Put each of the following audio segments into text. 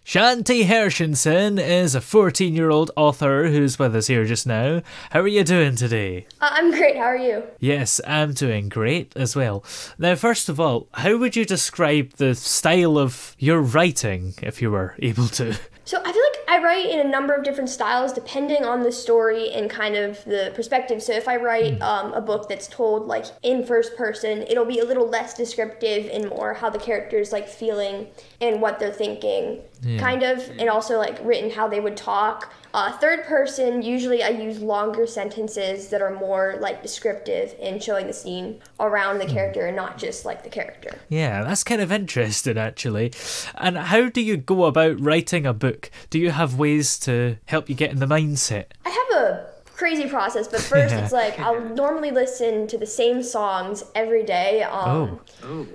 Shanti Hershenson is a 14-year-old author who's with us here just now. How are you doing today? I'm great, how are you? Yes, I'm doing great as well. Now, first of all, how would you describe the style of your writing, if you were able to? So I feel like I write in a number of different styles depending on the story and kind of the perspective. So if I write a book that's told like in first person, it'll be a little less descriptive and more how the character's like feeling and what they're thinking, kind of, and also like written how they would talk. Third person, usually I use longer sentences that are more like descriptive and showing the scene around the character and not just like the character. Yeah, that's kind of interesting actually. And how do you go about writing a book? Do you have ways to help you get in the mindset? I have a crazy process, but first it's like I'll normally listen to the same songs every day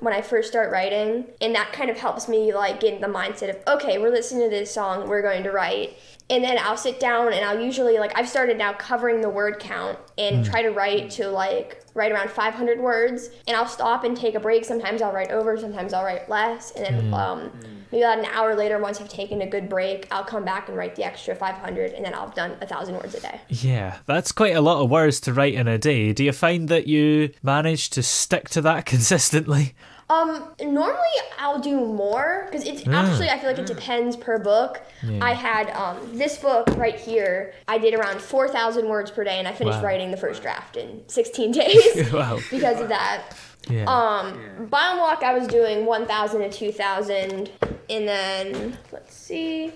when I first start writing, and that kind of helps me like get in the mindset of, okay, we're listening to this song, we're going to write. And then I'll sit down and I'll usually, like, I've started now covering the word count and try to write around 500 words. And I'll stop and take a break. Sometimes I'll write over, sometimes I'll write less. And then maybe about an hour later, once I've taken a good break, I'll come back and write the extra 500. And then I'll have done 1,000 words a day. Yeah, that's quite a lot of words to write in a day. Do you find that you manage to stick to that consistently? Normally I'll do more, because it's actually, I feel like it depends per book. I had, this book right here, I did around 4,000 words per day, and I finished writing the first draft in 16 days because of that. Biome Walk, I was doing 1,000 to 2,000, and then, let's see,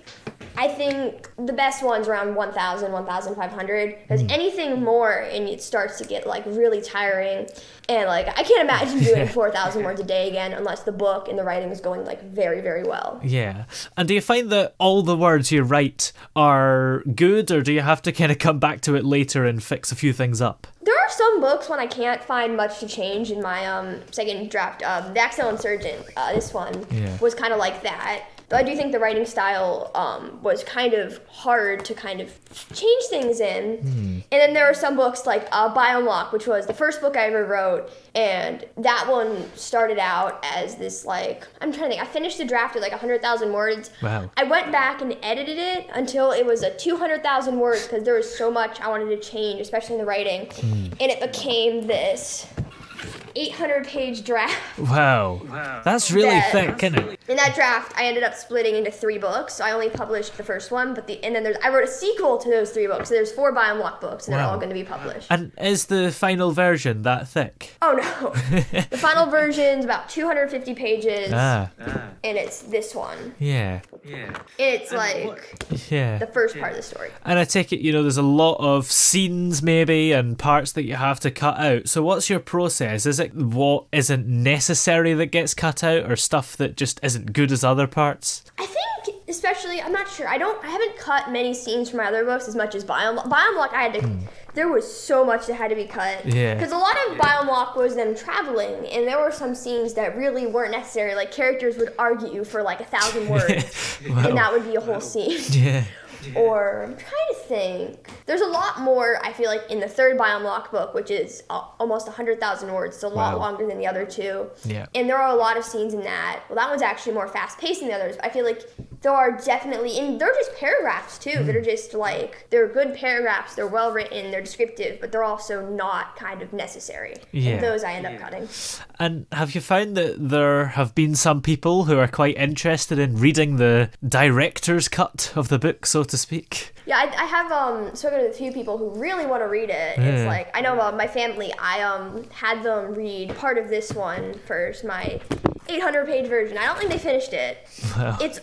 I think the best one's around 1,000, 1,500, because anything more, and it starts to get, like, really tiring, and, like, I can't imagine doing 4,000 words a day again unless the book and the writing is going, like, very, very well. Yeah. And do you find that all the words you write are good, or do you have to kind of come back to it later and fix a few things up? There are some books when I can't find much to change in my second draft. The Accidental Insurgent, this one, was kind of like that. Though I do think the writing style was kind of hard to kind of change things in. And then there are some books like Biome Walk, which was the first book I ever wrote. And that one started out as this, like, I'm trying to think, I finished the draft at like 100,000 words. Wow. I went back and edited it until it was a 200,000 words because there was so much I wanted to change, especially in the writing. And it became this 800-page draft. Wow. That's really thick, isn't it? In that draft, I ended up splitting into 3 books. So I only published the first one, and then I wrote a sequel to those 3 books. So there's 4 Biome Walk books, and they're all going to be published. And is the final version that thick? Oh, no. The final version's about 250 pages, and it's this one. Yeah. It's like the first part of the story. And I take it, there's a lot of scenes maybe and parts that you have to cut out. So what's your process? Is it what isn't necessary that gets cut out, or stuff that just isn't good as other parts? I think, especially, I'm not sure. I haven't cut many scenes from my other books as much as Biome Walk. I had to. There was so much that had to be cut. Because a lot of Biome Walk was them traveling, and there were some scenes that really weren't necessary. Like, characters would argue for like 1,000 words, and that would be a whole scene. Or, I'm trying to think. There's a lot more, I feel like, in the third Biome Walk book, which is almost 100,000 words. It's a lot longer than the other 2. And there are a lot of scenes in that. Well, that one's actually more fast-paced than the others. But I feel like there are definitely, and they're just paragraphs, too. That are just, like, they're good paragraphs. They're well-written. They're descriptive. But they're also not kind of necessary. And those I end up cutting. And have you found that there have been some people who are quite interested in reading the director's cut of the book, so to speak? Yeah, I have spoken to a few people who really want to read it. It's like, I know my family, I had them read part of this one first, my 800-page version. I don't think they finished it. It's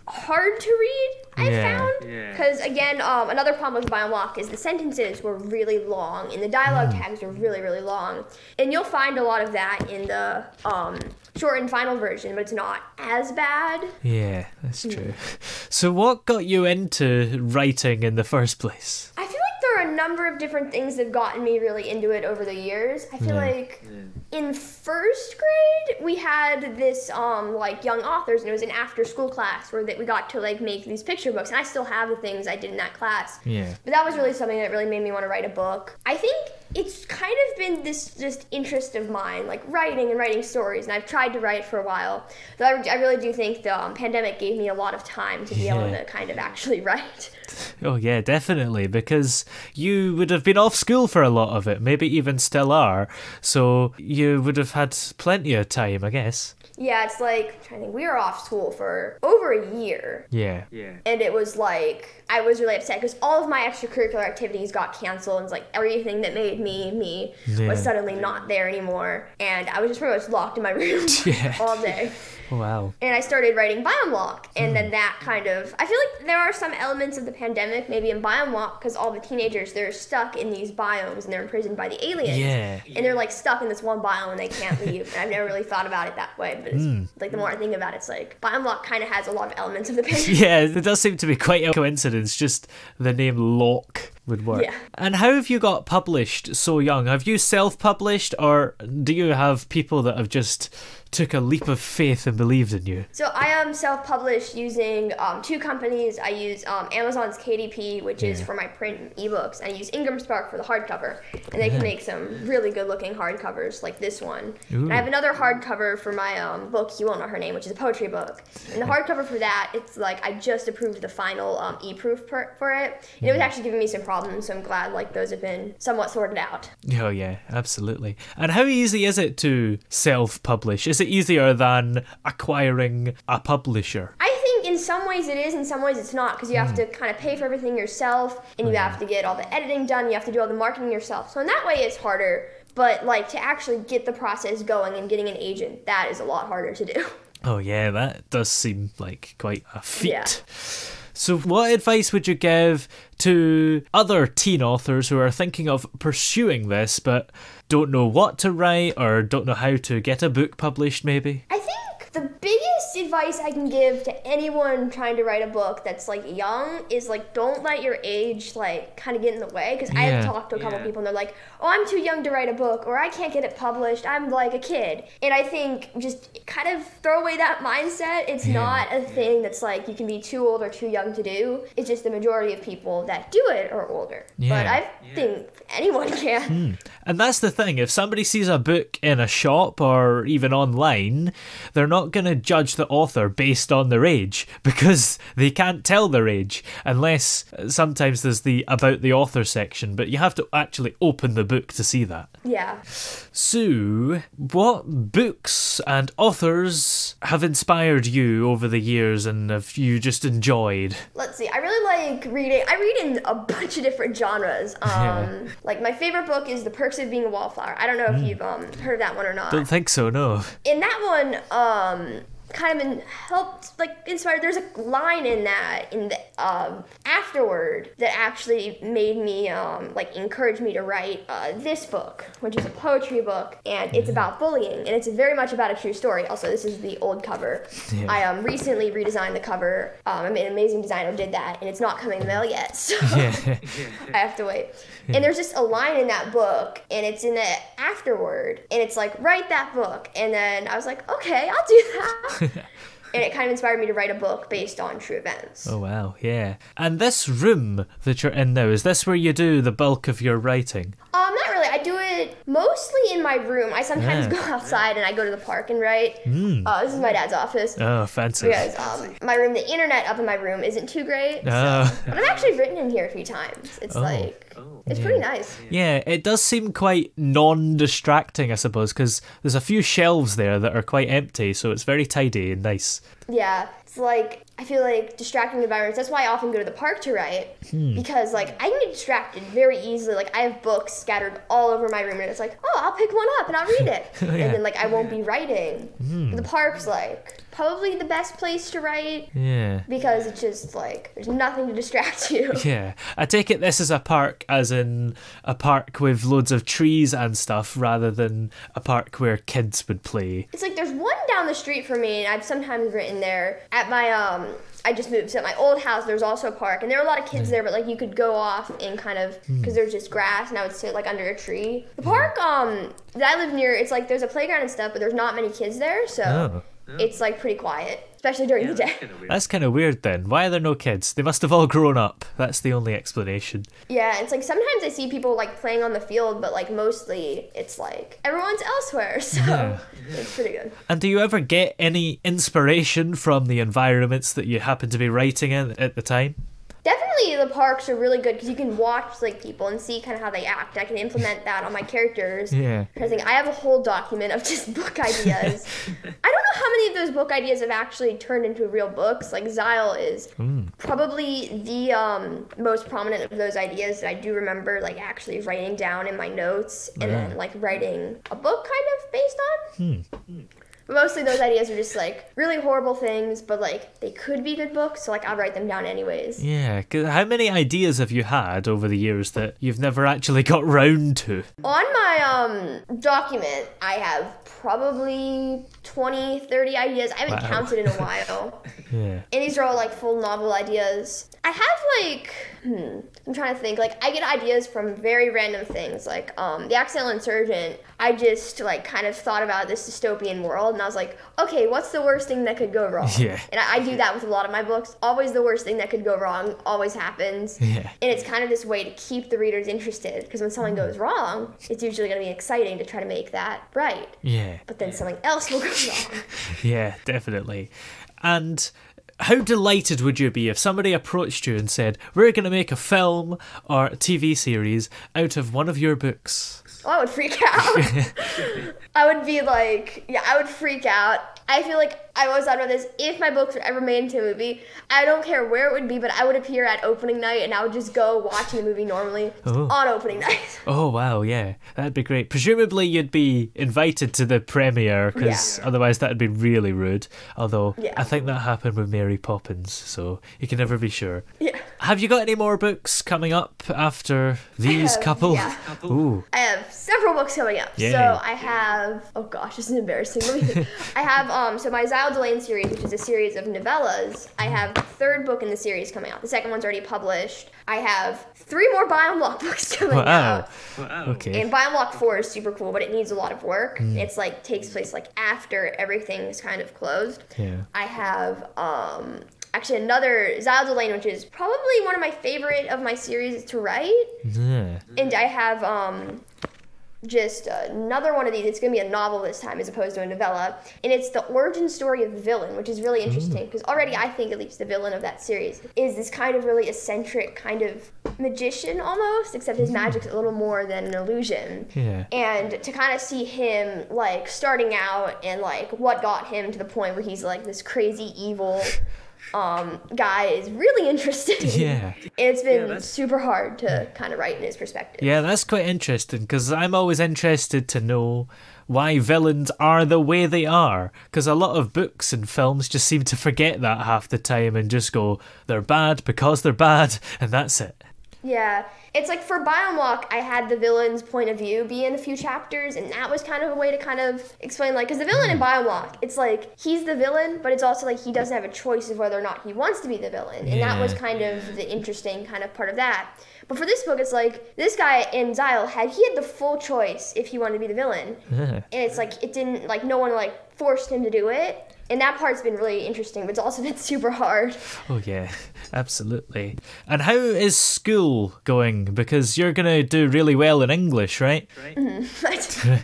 hard to read, I found. Because, again, another problem with Biome Walk is the sentences were really long, and the dialogue tags were really, really long. And you'll find a lot of that in the short and final version, but it's not as bad. Yeah, that's true. So what got you into writing in the first place? I feel like there are a number of different things that have gotten me really into it over the years. I feel like in first grade, we had this like young authors, and it was an after-school class where we got to like make these picture books, and I still have the things I did in that class. But that was really something that really made me want to write a book. I think it's kind of been this just interest of mine, like writing and writing stories, and I've tried to write for a while. Though I really do think the pandemic gave me a lot of time to be able to kind of actually write. Oh yeah, definitely, because you would have been off school for a lot of it, maybe even still are, so you would have had plenty of time, I guess. Yeah, it's like, I'm trying to think, we were off school for over a year. Yeah. And it was like, I was really upset because all of my extracurricular activities got canceled, and it's like everything that made me was suddenly not there anymore. And I was just pretty much locked in my room all day. Wow. And I started writing Biomlock, and then that kind of, I feel like there are some elements of the pandemic maybe in Biomlock, because all the teenagers, they're stuck in these biomes and they're imprisoned by the aliens. Yeah. And they're like stuck in this one biome and they can't leave. And I've never really thought about it that way, but it's like the more I think about it, it's like Biomlock kind of has a lot of elements of the pandemic. Yeah, it does seem to be quite a coincidence, just the name Lock would work. Yeah. And how have you got published so young? Have you self-published, or do you have people that have just took a leap of faith and believed in you? So I am self-published using two companies. I use Amazon's KDP, which is for my print ebooks, and I use Ingram Spark for the hardcover. And they can make some really good-looking hardcovers like this one. Ooh. And I have another hardcover for my book, You Won't Know Her Name, which is a poetry book. And the hardcover for that, it's like I just approved the final e-proof for it. And it was actually giving me some problems, so I'm glad like those have been somewhat sorted out. Oh yeah, absolutely. And how easy is it to self-publish? Is it easier than acquiring a publisher? I think in some ways it is, in some ways it's not, because you have to kind of pay for everything yourself, and you have to get all the editing done, you have to do all the marketing yourself. So in that way it's harder, but like to actually get the process going and getting an agent, that is a lot harder to do. Oh yeah, that does seem like quite a feat. Yeah. So what advice would you give to other teen authors who are thinking of pursuing this but don't know what to write or don't know how to get a book published maybe? I think the biggest advice I can give to anyone trying to write a book that's like young is like don't let your age like kind of get in the way, because I have talked to a couple people and they're like, oh, I'm too young to write a book, or I can't get it published, I'm like a kid. And I think just kind of throw away that mindset. It's not a thing that's like you can be too old or too young to do. It's just the majority of people that do it are older. But I think anyone can. And that's the thing, if somebody sees a book in a shop or even online, they're not going to judge the author based on their age, because they can't tell their age unless sometimes there's the about the author section, but you have to actually open the book to see that. Yeah. So, what books and authors have inspired you over the years and have you just enjoyed? Let's see, I really like reading. I read in a bunch of different genres. Like my favorite book is The Perks of Being a Wallflower. I don't know if you've heard of that one or not. Don't think so, no. In that one, kind of helped like inspire. There's a line in that in the afterword that actually made me like encourage me to write this book, which is a poetry book, and it's about bullying, and it's very much about a true story. Also, this is the old cover. I recently redesigned the cover. I made an amazing designer did that, and it's not coming in the mail yet, so I have to wait. And there's just a line in that book, and it's in the afterword, and it's like, write that book. And then I was like, okay, I'll do that. And it kind of inspired me to write a book based on true events. Oh, wow, yeah. And this room that you're in now, is this where you do the bulk of your writing? Not really. I do it mostly in my room. I sometimes go outside and I go to the park and write. This is my dad's office. Oh, fancy. Because my room, the internet up in my room isn't too great. But I've actually written in here a few times. It's it's pretty nice. Yeah, it does seem quite non-distracting, I suppose, because there's a few shelves there that are quite empty, so it's very tidy and nice. Yeah, it's like, I feel like distracting environments, that's why I often go to the park to write, because like I can get distracted very easily. Like I have books scattered all over my room, and it's like, oh, I'll pick one up and I'll read it. And then like I won't be writing. The park's like probably the best place to write. Yeah. Because it's just like there's nothing to distract you. Yeah. I take it this is a park as in a park with loads of trees and stuff rather than a park where kids would play. It's like there's one down the street from me, and I've sometimes written there. At my I just moved, so at my old house there's also a park, and there are a lot of kids there, but like you could go off and kind of, because there's just grass, and I would sit like under a tree. The park that I live near, it's like there's a playground and stuff, but there's not many kids there, so it's like pretty quiet. especially during the day. That's kind of weird then. Why are there no kids? They must have all grown up. That's the only explanation. Yeah, it's like sometimes I see people like playing on the field, but like mostly it's like everyone's elsewhere, so it's pretty good. And do you ever get any inspiration from the environments that you happen to be writing in at the time? Definitely the parks are really good because you can watch like people and see kind of how they act. I can implement that on my characters. Yeah. I have a whole document of just book ideas. I don't know how many of those book ideas have actually turned into real books. Like Xyle is probably the most prominent of those ideas that I do remember like actually writing down in my notes and then like writing a book kind of based on. But mostly those ideas are just like really horrible things, but like they could be good books, so like I'll write them down anyways. Yeah, 'cause how many ideas have you had over the years that you've never actually got round to? On my document, I have probably 20, 30 ideas. I haven't counted in a while. Yeah. And these are all like full novel ideas. I have like, I'm trying to think, like I get ideas from very random things, like The Accidental Insurgent. I just like kind of thought about this dystopian world and I was like, okay, what's the worst thing that could go wrong? Yeah. And I do that with a lot of my books. Always the worst thing that could go wrong always happens. Yeah. And it's kind of this way to keep the readers interested because when something goes wrong, it's usually going to be exciting to try to make that right. Yeah. But then something else will go wrong. Yeah, definitely. And how delighted would you be if somebody approached you and said, we're going to make a film or a TV series out of one of your books? Oh, I would freak out. I would be like, I would freak out. I feel like I always thought about this. If my books were ever made into a movie, I don't care where it would be, but I would appear at opening night and I would just go watching the movie normally on opening night. Oh, wow, yeah. That'd be great. Presumably you'd be invited to the premiere because otherwise that'd be really rude. Although I think that happened with Mary Poppins, so you can never be sure. Yeah. Have you got any more books coming up after these couple? Yeah. Ooh. I have several books coming up. Yay. So I have, oh gosh, this is embarrassing. Let me think. I have, so my Xyle Delane series, which is a series of novellas. I have the third book in the series coming out. The second one's already published. I have 3 more Biomlock books coming out. Wow. Okay. And Biomlock 4 is super cool, but it needs a lot of work. It's like, takes place like after everything's kind of closed. Yeah. I have, actually another Xyle Delane, which is probably one of my favorite of my series to write. Yeah. And I have just another one of these. It's going to be a novel this time as opposed to a novella. And it's the origin story of the villain, which is really interesting because already I think at least the villain of that series is this kind of really eccentric kind of magician almost, except his magic's a little more than an illusion. Yeah. And to kind of see him like starting out and like what got him to the point where he's like this crazy evil guy is really interesting. Yeah. And it's been super hard to kind of write in his perspective. Yeah, that's quite interesting because I'm always interested to know why villains are the way they are, because a lot of books and films just seem to forget that half the time and just go, they're bad because they're bad, and that's it. Yeah, it's like for Biomlock, I had the villain's point of view be in a few chapters, and that was kind of a way to kind of explain, like, because the villain in Biomlock, it's like, he's the villain, but it's also like he doesn't have a choice of whether or not he wants to be the villain, and that was kind of the interesting kind of part of that. But for this book, it's like, this guy in Xyle had the full choice if he wanted to be the villain, and it's like, it didn't, like, no one, like, forced him to do it. And that part's been really interesting, but it's also been super hard. Oh, yeah, absolutely. And how is school going? Because you're going to do really well in English, right? Mm-hmm.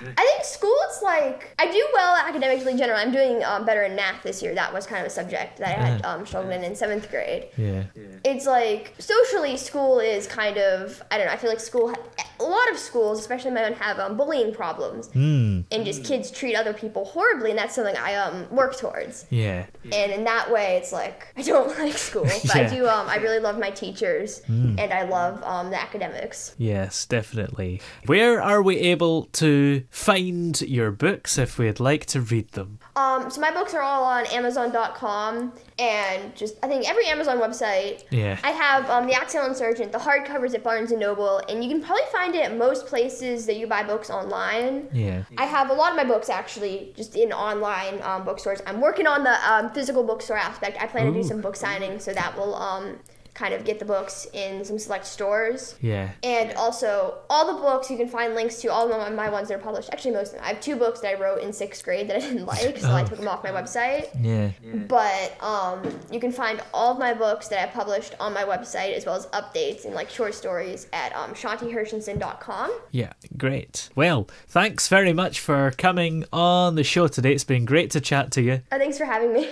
I think school, it's like, I do well academically in general. I'm doing better in math this year. That was kind of a subject that I had struggled in 7th grade. Yeah. It's like, socially, school is kind of, I don't know, I feel like school, a lot of schools, especially my own, have bullying problems. And just kids treat other people horribly, and that's something I work towards. Yeah. And in that way, it's like, I don't like school, but I do, I really love my teachers, and I love the academics. Yes, definitely. Where are we able to find your books if we'd like to read them? So my books are all on Amazon.com, and just, I think every Amazon website. Yeah. I have The Accidental Insurgent, the hardcovers at Barnes & Noble, and you can probably find it at most places that you buy books online. Yeah. I have a lot of my books actually just in online bookstores. I'm working on the physical bookstore aspect. I plan to do some book signings, so that will kind of get the books in some select stores. Yeah. And also, all the books, you can find links to all of my ones that are published. Actually, most of them. I have 2 books that I wrote in 6th grade that I didn't like, so I took them off my website. Yeah. But you can find all of my books that I published on my website, as well as updates and like short stories at shantihershenson.com. Yeah, great. Well, thanks very much for coming on the show today. It's been great to chat to you. Thanks for having me.